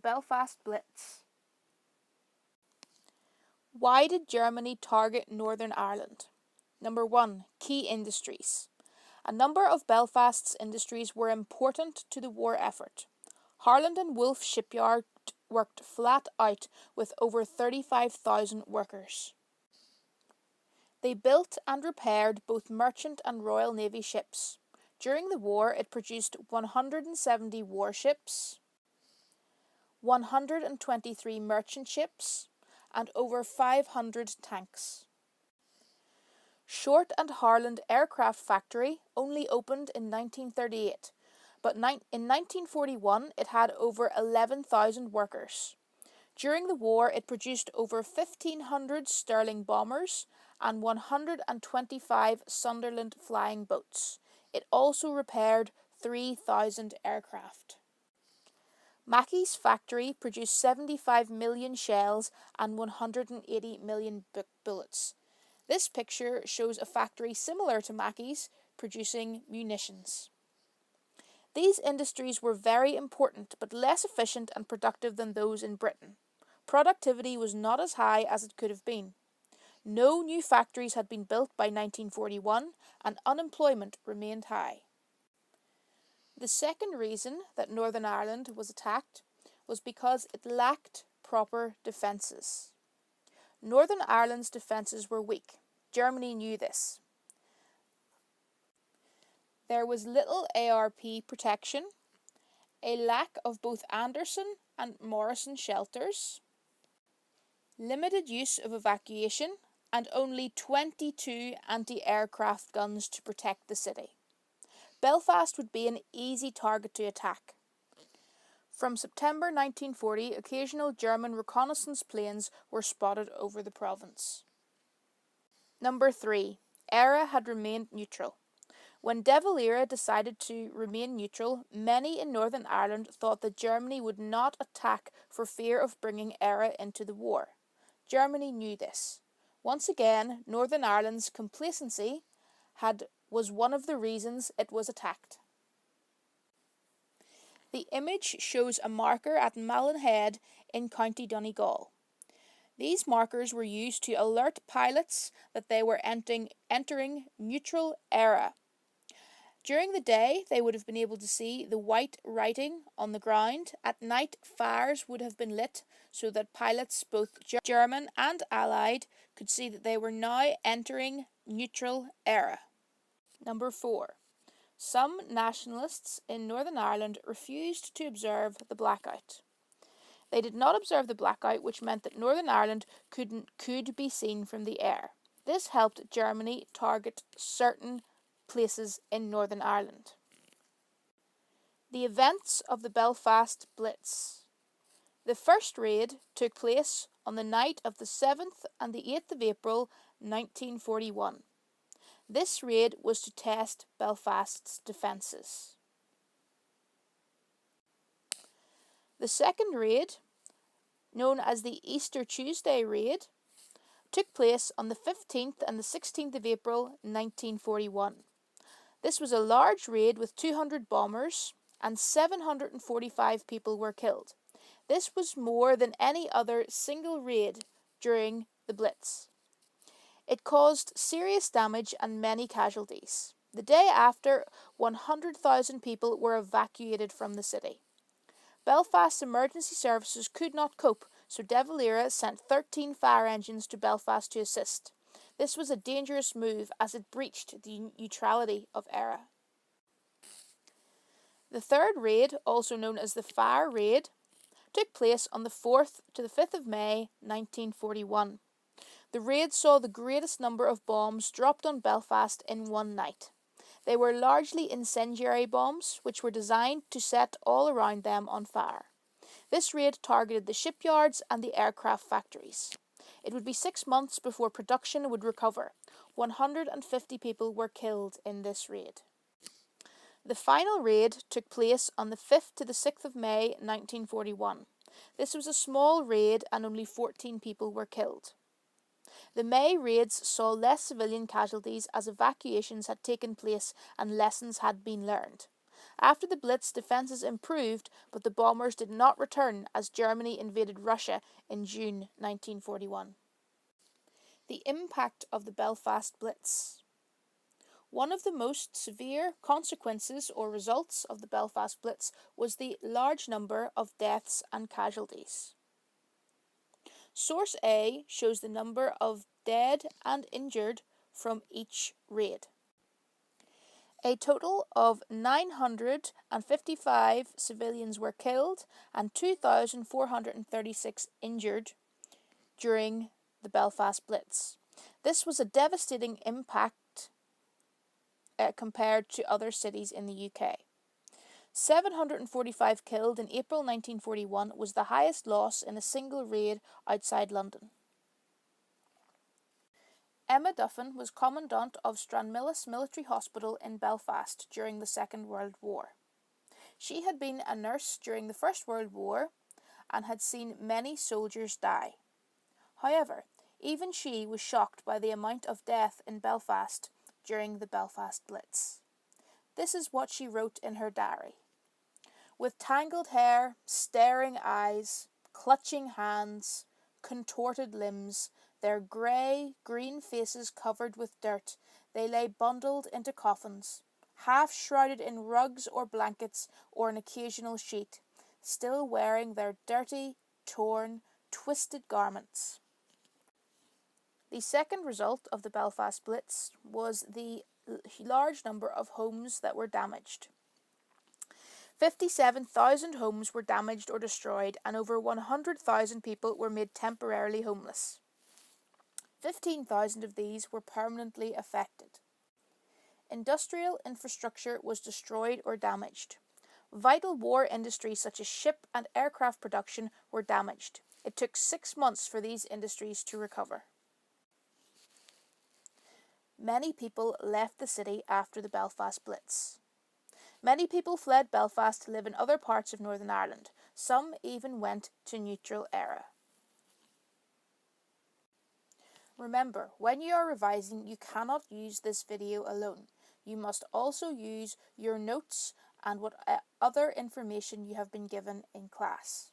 Belfast Blitz. Why did Germany target Northern Ireland? Number 1. Key industries. A number of Belfast's industries were important to the war effort. Harland and Wolff shipyard worked flat out with over 35,000 workers. They built and repaired both merchant and Royal Navy ships. During the war, it produced 170 warships, 123 merchant ships, and over 500 tanks. Short and Harland Aircraft Factory only opened in 1938, but in 1941 it had over 11,000 workers. During the war, it produced over 1,500 Sterling bombers and 125 Sunderland flying boats. It also repaired 3,000 aircraft. Mackey's factory produced 75 million shells and 180 million bullets. This picture shows a factory similar to Mackey's producing munitions. These industries were very important but less efficient and productive than those in Britain. Productivity was not as high as it could have been. No new factories had been built by 1941 and unemployment remained high. The second reason that Northern Ireland was attacked was because it lacked proper defences. Northern Ireland's defences were weak. Germany knew this. There was little ARP protection, a lack of both Anderson and Morrison shelters, limited use of evacuation, and only 22 anti-aircraft guns to protect the city. Belfast would be an easy target to attack. From September 1940, occasional German reconnaissance planes were spotted over the province. Number 3. ERA had remained neutral. When De Valera decided to remain neutral, many in Northern Ireland thought that Germany would not attack for fear of bringing ERA into the war. Germany knew this. Once again, Northern Ireland's complacency was one of the reasons it was attacked. The image shows a marker at Malin Head in County Donegal. These markers were used to alert pilots that they were entering neutral ERA. During the day, they would have been able to see the white writing on the ground. At night, fires would have been lit so that pilots, both German and Allied, could see that they were now entering neutral ERA. Number 4. Some nationalists in Northern Ireland refused to observe the blackout. They did not observe the blackout, which meant that Northern Ireland could be seen from the air. This helped Germany target certain places in Northern Ireland. The events of the Belfast Blitz. The first raid took place on the night of the 7th and the 8th of April 1941. This raid was to test Belfast's defences. The second raid, known as the Easter Tuesday raid, took place on the 15th and the 16th of April 1941. This was a large raid with 200 bombers and 745 people were killed. This was more than any other single raid during the Blitz. It caused serious damage and many casualties. The day after, 100,000 people were evacuated from the city. Belfast's emergency services could not cope, so De Valera sent 13 fire engines to Belfast to assist. This was a dangerous move as it breached the neutrality of ERA. The third raid, also known as the Fire Raid, took place on the 4th to the 5th of May 1941. The raid saw the greatest number of bombs dropped on Belfast in one night. They were largely incendiary bombs, which were designed to set all around them on fire. This raid targeted the shipyards and the aircraft factories. It would be 6 months before production would recover. 150 people were killed in this raid. The final raid took place on the 5th to the 6th of May 1941. This was a small raid and only 14 people were killed. The May raids saw less civilian casualties as evacuations had taken place and lessons had been learned. After the Blitz, defences improved, but the bombers did not return as Germany invaded Russia in June 1941. The impact of the Belfast Blitz. One of the most severe consequences or results of the Belfast Blitz was the large number of deaths and casualties. Source A shows the number of dead and injured from each raid. A total of 955 civilians were killed and 2,436 injured during the Belfast Blitz. This was a devastating impact compared to other cities in the UK. 745 killed in April 1941 was the highest loss in a single raid outside London. Emma Duffin was Commandant of Stranmillis Military Hospital in Belfast during the Second World War. She had been a nurse during the First World War and had seen many soldiers die. However, even she was shocked by the amount of death in Belfast during the Belfast Blitz. This is what she wrote in her diary. With tangled hair, staring eyes, clutching hands, contorted limbs, their grey-green faces covered with dirt, they lay bundled into coffins, half shrouded in rugs or blankets or an occasional sheet, still wearing their dirty, torn, twisted garments. The second result of the Belfast Blitz was the large number of homes that were damaged. 57,000 homes were damaged or destroyed, and over 100,000 people were made temporarily homeless. 15,000 of these were permanently affected. Industrial infrastructure was destroyed or damaged. Vital war industries such as ship and aircraft production were damaged. It took 6 months for these industries to recover. Many people left the city after the Belfast Blitz. Many people fled Belfast to live in other parts of Northern Ireland. Some even went to neutral era. Remember, when you are revising, you cannot use this video alone. You must also use your notes and what other information you have been given in class.